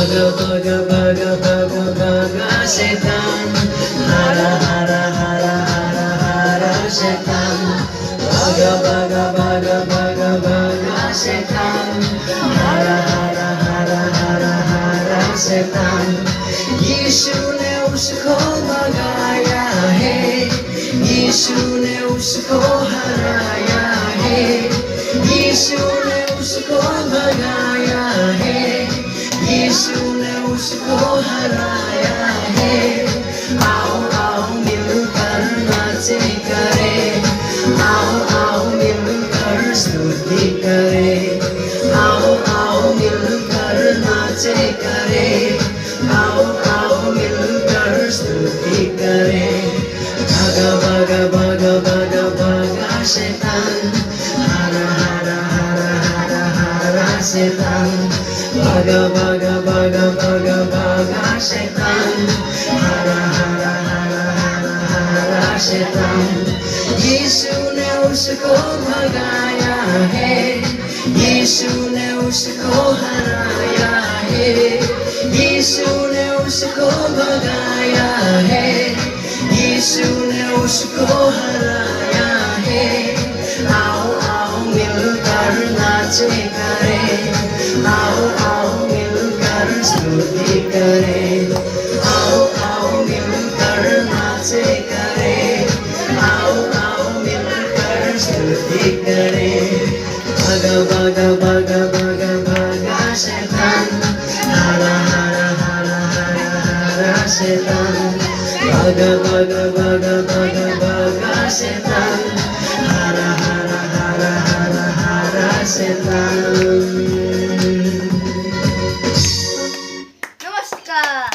baga setan. Hara hara hara hara hara setan. Baga setan. Hara hara hara hara hara setan. यीशु ने उसको भगाया है, यीशु ने उसको हराया है, यीशु ने उसको भगाया है, यीशु ने उसको हराया है। आओ आओ मिलकर नाचे करे, आओ आओ मिलकर स्तुति करे, आओ आओ मिलकर नाचे करे, आओ आओ मिलकर स्तुति करे। भागा भागा भागा भागा भागा शैतान, हरा हरा हरा हरा हरा शैतान। भागा भागा भागा भागा भागा शैतान, हरा हरा हरा हरा हरा शैतान। यीशु ने उसको भगाया है, यीशु ने उसको हराया है, यीशु ने उसको भगाया है, यीशु ने उसको हराया है। आओ आओ मिलकर नाचे करे, आओ आओ मिलकर स्तुति करे, आओ आओ मिलकर नाचे करे, आओ आओ मिलकर स्तुति करे। भागा भागा भागा भागा भागा शैतान, हरा हरा हरा हरा हरा शैतान। भागा भागा भागा भागा भागा शैतान, हरा हरा हरा हरा हरा शैतान। नमस्कार।